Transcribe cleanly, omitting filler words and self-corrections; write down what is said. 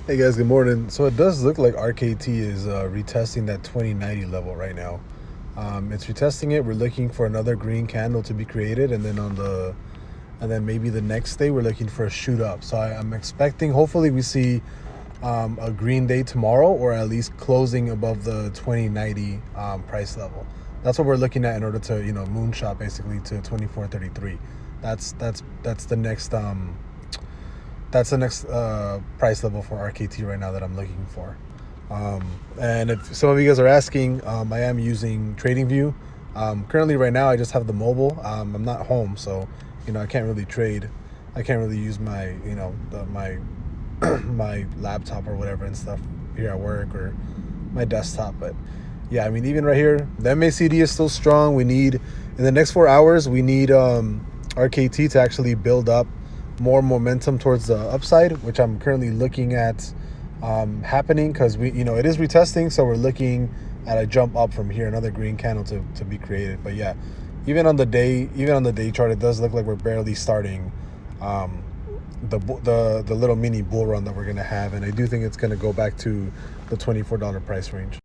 Hey guys, good morning. So it does look like RKT is retesting that 2090 level right now. It's retesting it. We're looking for another green candle to be created, and then maybe the next day we're looking for a shoot up. So I'm expecting, hopefully, we see a green day tomorrow, or at least closing above the 2090 price level. That's what we're looking at in order to moonshot basically to 2433. That's the next price level for RKT right now that I'm looking for. And if some of you guys are asking, I am using TradingView. Currently, right now, I just have the mobile. I'm not home, so I can't really trade. I can't really use my my my laptop or whatever and stuff here at work, or my desktop. But yeah, I mean, even right here, the MACD is still strong. We need, in the next 4 hours, we need RKT to actually build up more momentum towards the upside, which I'm currently looking at happening, because it is retesting, so we're looking at a jump up from here, another green candle to be created. But yeah, even on the day chart, it does look like we're barely starting the little mini bull run that we're gonna have, and I do think it's gonna go back to the $24 price range.